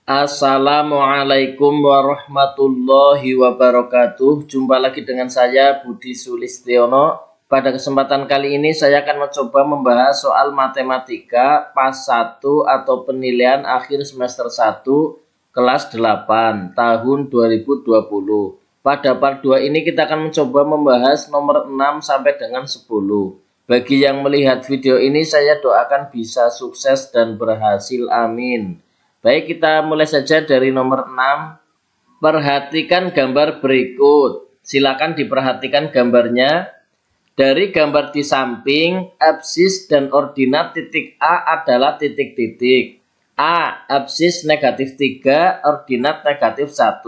Assalamualaikum warahmatullahi wabarakatuh. Jumpa lagi dengan saya Budi Sulistiono. Pada kesempatan kali ini saya akan mencoba membahas soal matematika pas 1 atau penilaian akhir semester 1 kelas 8 tahun 2020. Pada part 2 ini kita akan mencoba membahas nomor 6 sampai dengan 10. Bagi yang melihat video ini saya doakan bisa sukses dan berhasil, amin. Baik, kita mulai saja dari nomor 6. Perhatikan gambar berikut. Silakan diperhatikan gambarnya. Dari gambar di samping, absis dan ordinat titik A adalah titik-titik. A. Absis negatif 3, ordinat negatif 1.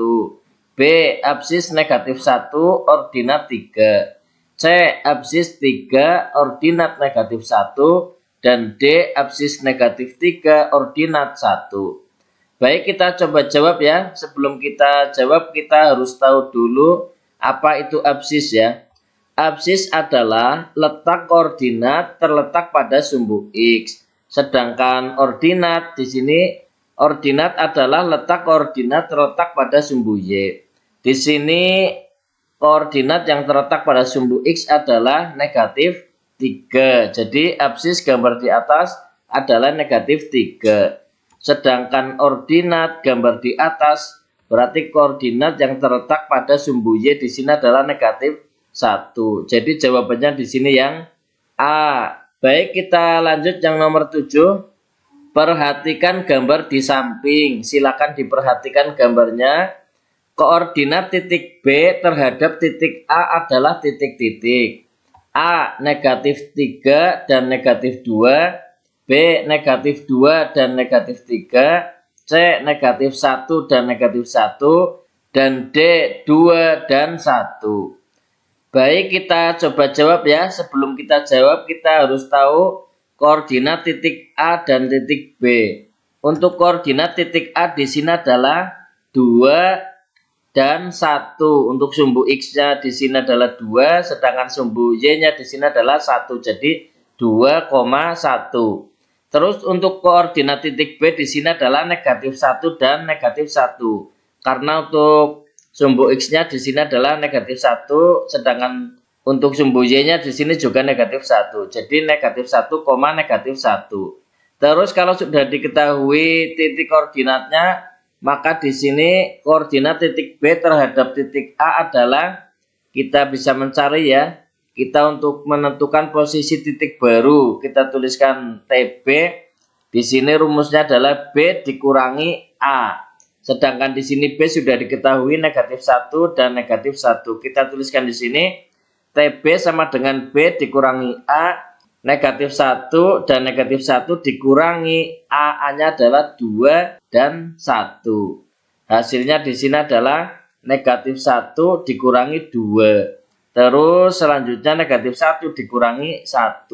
B. Absis negatif 1, ordinat 3. C. Absis 3, ordinat negatif 1. Dan D. Absis negatif 3, ordinat 1. Baik, kita coba jawab ya. Sebelum kita jawab, kita harus tahu dulu apa itu absis ya. Absis adalah letak koordinat terletak pada sumbu X. Sedangkan ordinat di sini, ordinat adalah letak koordinat terletak pada sumbu Y. Di sini koordinat yang terletak pada sumbu X adalah negatif 3. Jadi absis gambar di atas adalah negatif 3. Sedangkan ordinat gambar di atas berarti koordinat yang terletak pada sumbu Y di sini adalah negatif 1. Jadi jawabannya di sini yang A. Baik, kita lanjut yang nomor 7. Perhatikan gambar di samping. Silakan diperhatikan gambarnya. Koordinat titik B terhadap titik A adalah titik-titik. A. Negatif 3 dan negatif 2. B. Negatif 2 dan negatif 3. C. Negatif 1 dan negatif 1. Dan D. 2 dan 1. Baik, kita coba jawab ya. Sebelum kita jawab, kita harus tahu koordinat titik A dan titik B. Untuk koordinat titik A di sini adalah 2 dan 1. Untuk sumbu X-nya di sini adalah 2, sedangkan sumbu Y-nya di sini adalah 1. Jadi 2,1. Terus untuk koordinat titik B di sini adalah negatif 1 dan negatif 1. Karena untuk sumbu X-nya di sini adalah negatif 1, sedangkan untuk sumbu Y-nya di sini juga negatif 1. Jadi negatif 1, negatif 1. Terus kalau sudah diketahui titik koordinatnya, maka di sini koordinat titik B terhadap titik A adalah, kita bisa mencari ya. Kita untuk menentukan posisi titik baru, kita tuliskan TB. Di sini rumusnya adalah B dikurangi A. Sedangkan di sini B sudah diketahui negatif 1 dan negatif 1. Kita tuliskan di sini TB sama dengan B dikurangi A, negatif 1 dan negatif 1 dikurangi A-nya adalah 2 dan 1. Hasilnya di sini adalah negatif 1 dikurangi 2. Terus selanjutnya negatif 1 dikurangi 1.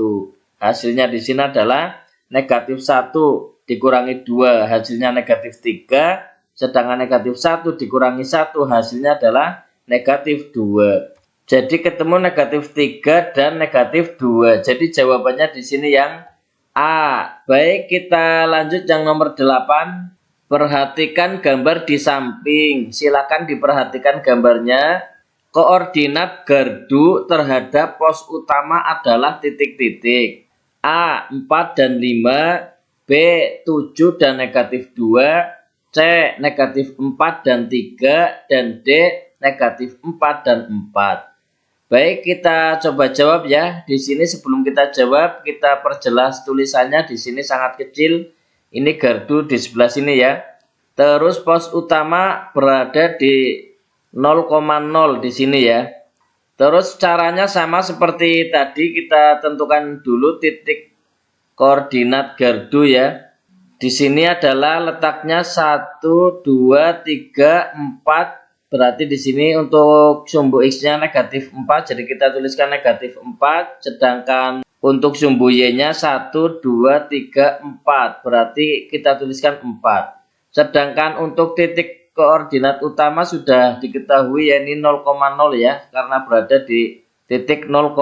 Hasilnya di sini adalah negatif 1 dikurangi 2. Hasilnya negatif 3. Sedangkan negatif 1 dikurangi 1. Hasilnya adalah negatif 2. Jadi ketemu negatif 3 dan negatif 2. Jadi jawabannya di sini yang A. Baik, kita lanjut yang nomor 8. Perhatikan gambar di samping. Silakan diperhatikan gambarnya. Koordinat gardu terhadap pos utama adalah titik-titik. A. 4 dan 5. B. 7 dan negatif 2. C. Negatif 4 dan 3. Dan D. Negatif 4 dan 4. Baik, kita coba jawab ya. Di sini sebelum kita jawab, kita perjelas tulisannya. Di sini sangat kecil. Ini gardu di sebelah sini ya. Terus pos utama berada di 0,0 di sini ya. Terus caranya sama seperti tadi, kita tentukan dulu titik koordinat gardu ya. Di sini adalah letaknya 1, 2, 3, 4. Berarti di sini untuk sumbu X-nya negatif 4, jadi kita tuliskan negatif 4. Sedangkan untuk sumbu Y-nya 1, 2, 3, 4. Berarti kita tuliskan 4. Sedangkan untuk titik koordinat utama sudah diketahui ya, ini 0,0 ya, karena berada di titik 0,0.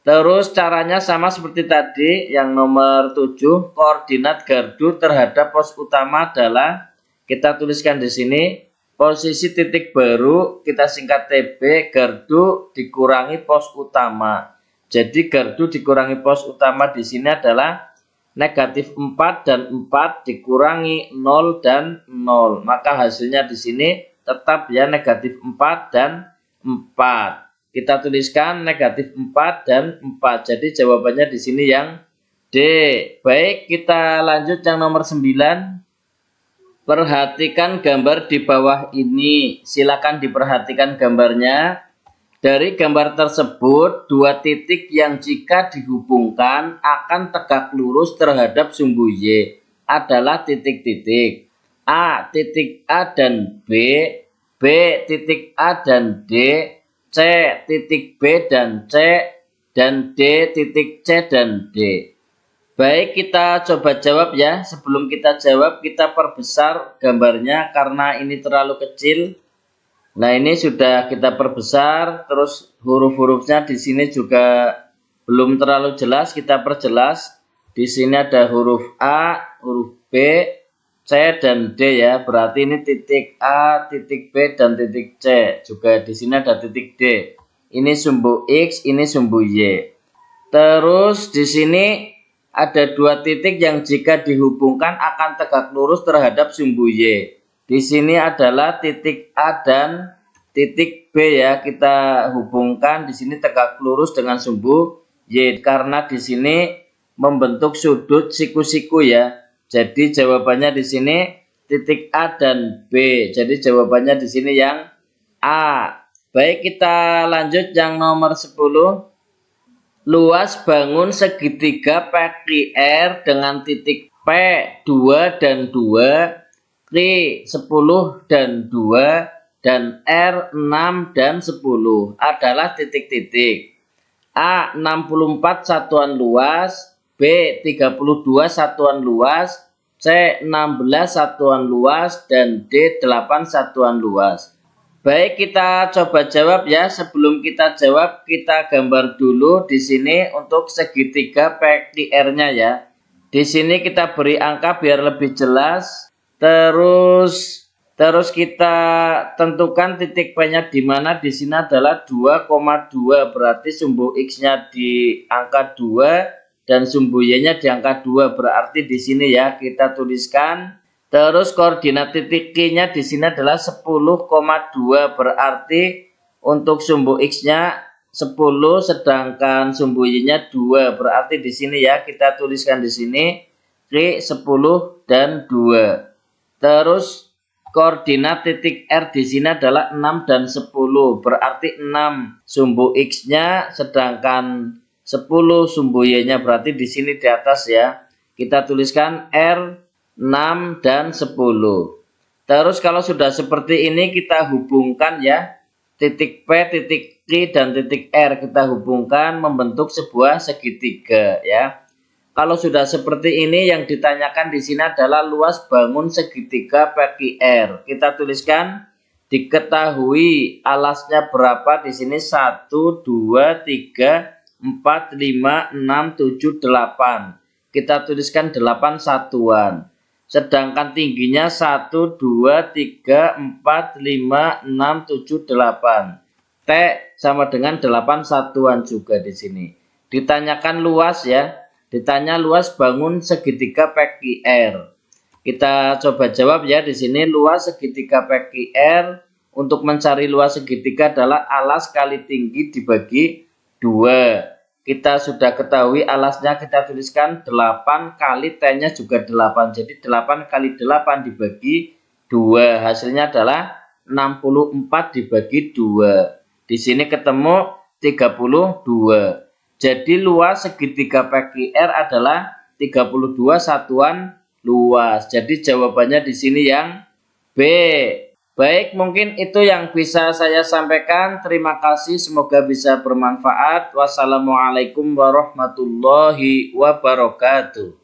Terus caranya sama seperti tadi yang nomor 7. Koordinat gardu terhadap pos utama adalah Kita tuliskan di sini posisi titik baru kita singkat TB, gardu dikurangi pos utama. Jadi gardu dikurangi pos utama di sini adalah negatif 4 dan 4 dikurangi 0 dan 0. Maka hasilnya di sini tetap ya negatif 4 dan 4. Kita tuliskan negatif 4 dan 4. Jadi jawabannya di sini yang D. Baik, kita lanjut yang nomor 9. Perhatikan gambar di bawah ini. Silakan diperhatikan gambarnya. Dari gambar tersebut, dua titik yang jika dihubungkan akan tegak lurus terhadap sumbu Y adalah titik-titik A, titik A dan B, B, titik A dan D, C, titik B dan C, dan D, titik C dan D. Baik, kita coba jawab ya. Sebelum kita jawab, kita perbesar gambarnya karena ini terlalu kecil. Nah, ini sudah kita perbesar, terus huruf-hurufnya di sini juga belum terlalu jelas, kita perjelas. Di sini ada huruf A, huruf B, C dan D ya. Berarti ini titik A, titik B dan titik C. Juga di sini ada titik D. Ini sumbu X, ini sumbu Y. Terus di sini ada dua titik yang jika dihubungkan akan tegak lurus terhadap sumbu Y. Di sini adalah titik A dan titik B ya. Kita hubungkan di sini tegak lurus dengan sumbu Y karena di sini membentuk sudut siku-siku ya. Jadi jawabannya di sini titik A dan B. Jadi jawabannya di sini yang A. Baik, kita lanjut yang nomor 10. Luas bangun segitiga PQR dengan titik P 2 dan 2, Q 10 dan 2, dan R 6 dan 10 adalah titik-titik. A 64 satuan luas, B 32 satuan luas, C 16 satuan luas, dan D 8 satuan luas. Baik, kita coba jawab ya. Sebelum kita jawab, kita gambar dulu di sini untuk segitiga PQR-nya ya. Di sini kita beri angka biar lebih jelas. Terus kita tentukan titik P-nya di mana. Di sini adalah 2,2. Berarti sumbu X-nya di angka 2 dan sumbu Y-nya di angka 2. Berarti di sini ya kita tuliskan. Terus koordinat titik Q-nya di sini adalah 10,2, berarti untuk sumbu X-nya 10 sedangkan sumbu Y-nya 2. Berarti di sini ya kita tuliskan di sini Q 10 dan 2. Terus koordinat titik R di sini adalah 6 dan 10. Berarti 6 sumbu X-nya sedangkan 10 sumbu Y-nya, berarti di sini di atas ya. Kita tuliskan R 6 dan 10. Terus kalau sudah seperti ini kita hubungkan ya. Titik P, titik Q, dan titik R kita hubungkan membentuk sebuah segitiga ya. Kalau sudah seperti ini yang ditanyakan di sini adalah luas bangun segitiga PQR. Kita tuliskan diketahui alasnya berapa di sini 1 2 3 4 5 6 7 8. Kita tuliskan 8 satuan. Sedangkan tingginya 1, 2, 3, 4, 5, 6, 7, 8. T sama dengan 8 satuan juga di sini. Ditanyakan luas ya. Ditanya luas bangun segitiga PQR. Kita coba jawab ya di sini. Luas segitiga PQR, untuk mencari luas segitiga adalah alas kali tinggi dibagi 2. Kita sudah ketahui alasnya, kita tuliskan 8 kali T-nya juga 8. Jadi 8 kali 8 dibagi 2. Hasilnya adalah 64 dibagi 2. Di sini ketemu 32. Jadi luas segitiga PQR adalah 32 satuan luas. Jadi jawabannya di sini yang B. Baik, mungkin itu yang bisa saya sampaikan. Terima kasih, semoga bisa bermanfaat. Wassalamualaikum warahmatullahi wabarakatuh.